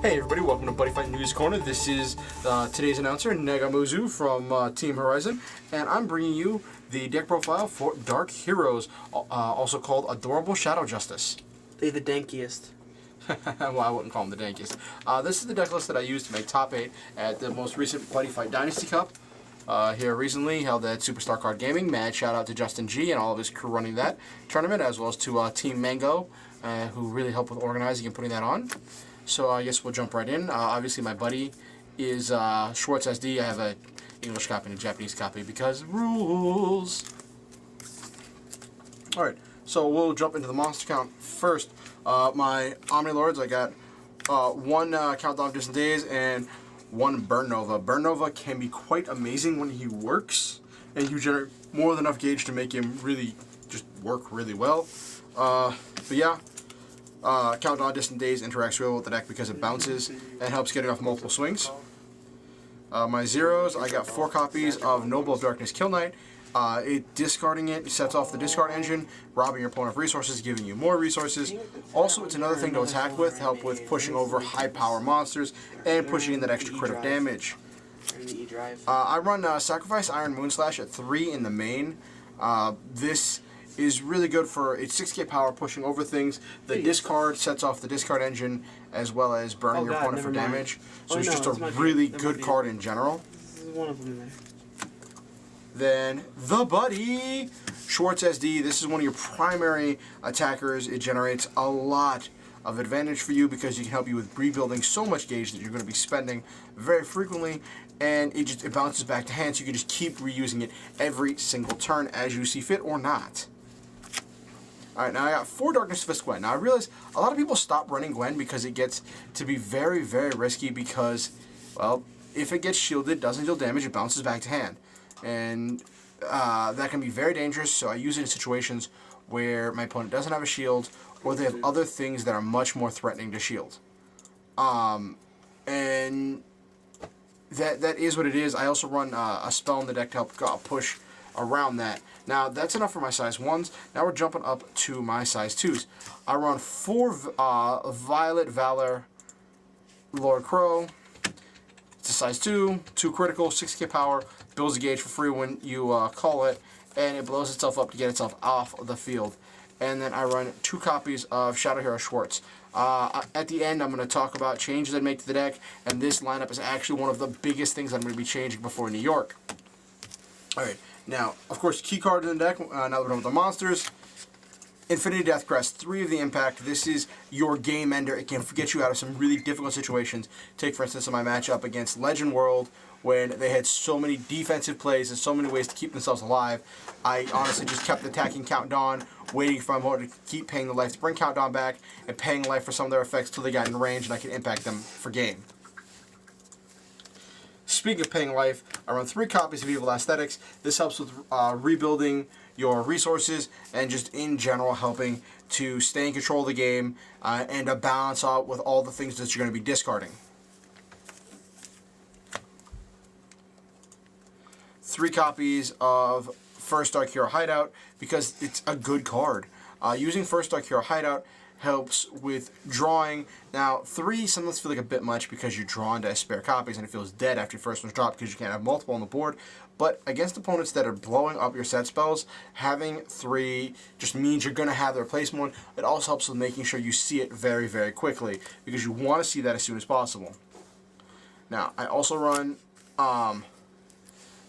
Hey everybody, welcome to Buddyfight News Corner. This is today's announcer, Masud from Team Horizon, and I'm bringing you the deck profile for Dark Heroes, also called Adorable Shadow Justice. They're the dankiest. Well, I wouldn't call them the dankiest. This is the deck list that I used to make top 8 at the most recent Buddyfight Dynasty Cup. Here recently, held at Superstar Card Gaming. Mad shout out to Justin G and all of his crew running that tournament, as well as to Team Mango, who really helped with organizing and putting that on. So I guess we'll jump right in. Obviously, my buddy is Schwartz SD. I have an English copy and a Japanese copy because rules. Alright, so we'll jump into the monster count first. My Omni Lords, I got one Countdown of Distant Days and one Burn Nova. Burn Nova can be quite amazing when he works, and you generate more than enough gauge to make him really just work really well. But yeah. Countdown Distant Days interacts well with the deck because it bounces and helps getting off multiple swings. My zeros, I got 4 copies of Noble of Darkness Kill Knight. Discarding it sets off the discard engine, robbing your opponent of resources, giving you more resources. Also, it's another thing to attack with, help with pushing over high power monsters and pushing in that extra crit of damage. I run Sacrifice Iron Moonslash at 3 in the main. This is really good for its 6k power, pushing over things. The discard sets off the discard engine, as well as burning your opponent for damage. So it's just a really good card in general. This is one of them in there. Then the Buddy, Schwartz SD. This is one of your primary attackers. It generates a lot of advantage for you because it can help you with rebuilding so much gauge that you're going to be spending very frequently, and it bounces back to hand, so you can just keep reusing it every single turn as you see fit or not. Alright, now I got 4 Darkness Fist Gwen. Now I realize a lot of people stop running Gwen because it gets to be very, very risky because, well, if it gets shielded, doesn't deal damage, it bounces back to hand. And that can be very dangerous, so I use it in situations where my opponent doesn't have a shield or they have other things that are much more threatening to shield. And that is what it is. I also run a spell in the deck to help push around that. Now that's enough for my size 1s. Now we're jumping up to my size 2s. I run 4 Violet Valor Lord Crow. It's a size 2, 2 critical, 6k power, builds a gauge for free when you call it, and it blows itself up to get itself off of the field. And then I run 2 copies of Shadow Hero Schwartz. At the end, I'm going to talk about changes I make to the deck, and this lineup is actually one of the biggest things I'm going to be changing before New York. Alright, now, of course, key card in the deck, now that we're done with the monsters. Infinity Death Crest, 3 of the impact. This is your game ender. It can get you out of some really difficult situations. Take, for instance, my matchup against Legend World, when they had so many defensive plays and so many ways to keep themselves alive. I honestly just kept attacking Countdown, waiting for my opponent to keep paying the life to bring Countdown back, and paying life for some of their effects till they got in range and I could impact them for game. Speaking of paying life, I run 3 copies of Evil Aesthetics. This helps with rebuilding your resources and just in general helping to stay in control of the game and to balance out with all the things that you're going to be discarding. 3 copies of First Dark Hero Hideout because it's a good card. Using First Dark Hero Hideout helps with drawing. Now, 3 sometimes feel like a bit much because you're drawn to spare copies and it feels dead after your first one's dropped because you can't have multiple on the board. But against opponents that are blowing up your set spells, having 3 just means you're going to have the replacement one. It also helps with making sure you see it very, very quickly because you want to see that as soon as possible. Now, I also run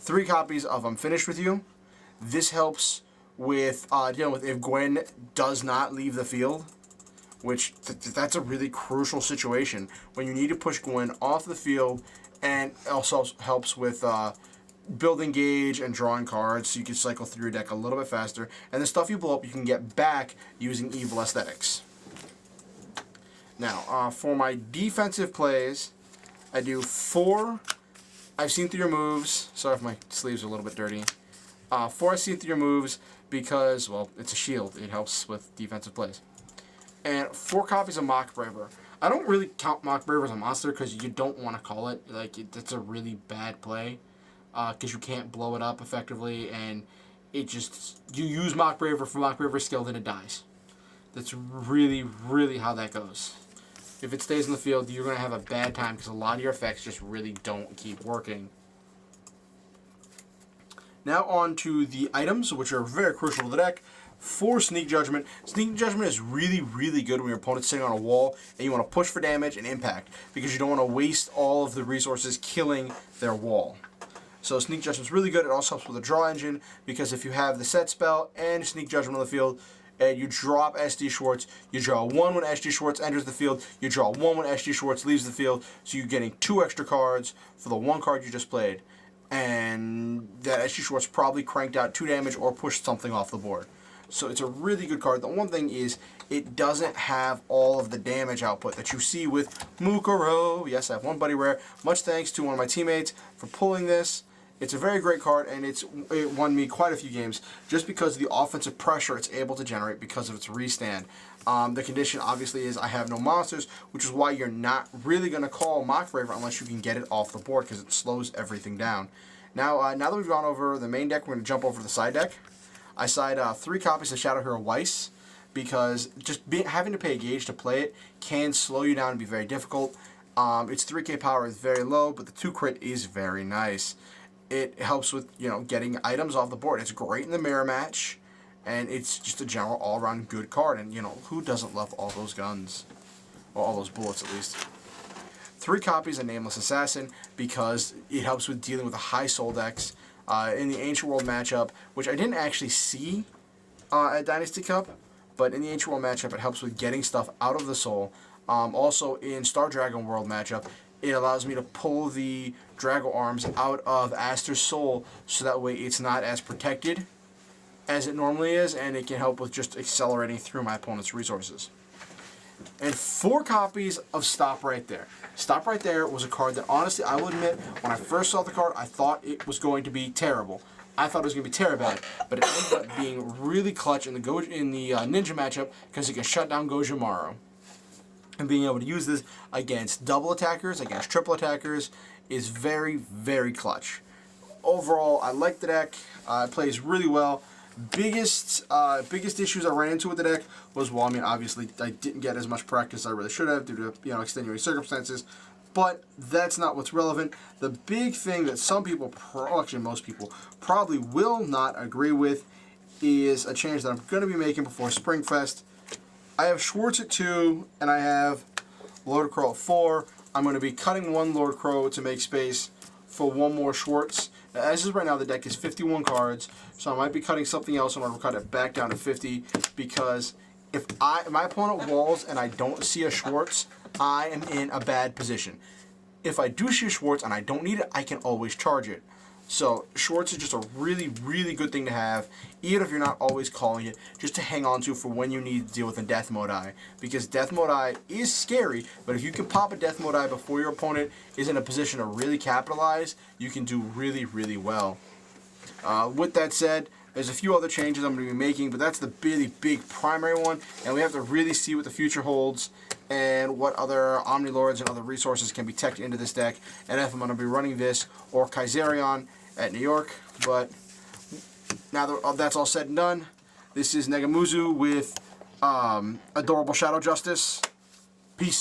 3 copies of I'm Finished With You. This helps with dealing with if Gwen does not leave the field, which that's a really crucial situation when you need to push Gwen off the field, and also helps with building gauge and drawing cards so you can cycle through your deck a little bit faster, and the stuff you blow up you can get back using Evil Aesthetics. Now, for my defensive plays, I do 4 I've Seen Through Your Moves. Sorry if my sleeves are a little bit dirty. 4 I've Seen Through Your Moves because, well, it's a shield. It helps with defensive plays. And 4 copies of Mock Braver. I don't really count Mock Braver as a monster because you don't want to call it. Like, it's a really bad play because you can't blow it up effectively, and it just, you use Mock Braver for Mock Braver skill, then it dies. That's really, really how that goes. If it stays in the field, you're going to have a bad time because a lot of your effects just really don't keep working. Now on to the items, which are very crucial to the deck. For Sneak Judgment. Sneak Judgment is really, really good when your opponent's sitting on a wall and you want to push for damage and impact because you don't want to waste all of the resources killing their wall. So Sneak Judgment's really good. It also helps with the draw engine because if you have the set spell and Sneak Judgment on the field and you drop SD Schwartz, you draw 1 when SD Schwartz enters the field, you draw 1 when SD Schwartz leaves the field, so you're getting 2 extra cards for the 1 card you just played. And that SD Schwartz probably cranked out 2 damage or pushed something off the board. So it's a really good card. The one thing is it doesn't have all of the damage output that you see with Mukuro. Yes, I have 1 Buddy Rare. Much thanks to one of my teammates for pulling this. It's a very great card, and it won me quite a few games just because of the offensive pressure it's able to generate because of its restand. The condition, obviously, is I have no monsters, which is why you're not really going to call Mock Raver unless you can get it off the board because it slows everything down. Now that we've gone over the main deck, we're going to jump over to the side deck. I side 3 copies of Shadow Hero Weiss because just having to pay a gauge to play it can slow you down and be very difficult. Its 3k power is very low, but the 2 crit is very nice. It helps with, getting items off the board. It's great in the mirror match, and it's just a general all-around good card. And, who doesn't love all those guns? Well, all those bullets, at least. 3 copies of Nameless Assassin because it helps with dealing with the high soul decks in the Ancient World matchup, which I didn't actually see at Dynasty Cup, but in the Ancient World matchup, it helps with getting stuff out of the soul. Also, in Star Dragon World matchup, it allows me to pull the Drago Arms out of Aster's soul so that way it's not as protected as it normally is, and it can help with just accelerating through my opponent's resources. And 4 copies of Stop Right There. Stop Right There was a card that, honestly, I will admit, when I first saw the card, I thought it was going to be terrible. I thought it was going to be terrible, but it ended up being really clutch in the Ninja matchup because it can shut down Gojimaru. And being able to use this against double attackers, against triple attackers, is very, very clutch. Overall, I like the deck. It plays really well. Biggest issues I ran into with the deck was, well, obviously I didn't get as much practice as I really should have due to extenuating circumstances. But that's not what's relevant. The big thing that some people, actually most people, probably will not agree with is a change that I'm going to be making before Springfest. I have Schwartz at 2, and I have Lord Crow at 4. I'm going to be cutting 1 Lord Crow to make space for 1 more Schwartz. Now, as is right now, the deck is 51 cards, so I might be cutting something else in order to cut it back down to 50, because if my opponent walls and I don't see a Schwartz, I am in a bad position. If I do see a Schwartz and I don't need it, I can always charge it. So Schwartz is just a really, really good thing to have, even if you're not always calling it, just to hang on to for when you need to deal with a Death Mode Eye. Because Death Mode Eye is scary, but if you can pop a Death Mode Eye before your opponent is in a position to really capitalize, you can do really, really well. With that said, there's a few other changes I'm going to be making, but that's the really big primary one, and we have to really see what the future holds and what other Omnilords and other resources can be teched into this deck, and if I'm going to be running this or Kaiserion at New York. But now that that's all said and done, this is Negamuzu with Adorable Shadow Justice. Peace.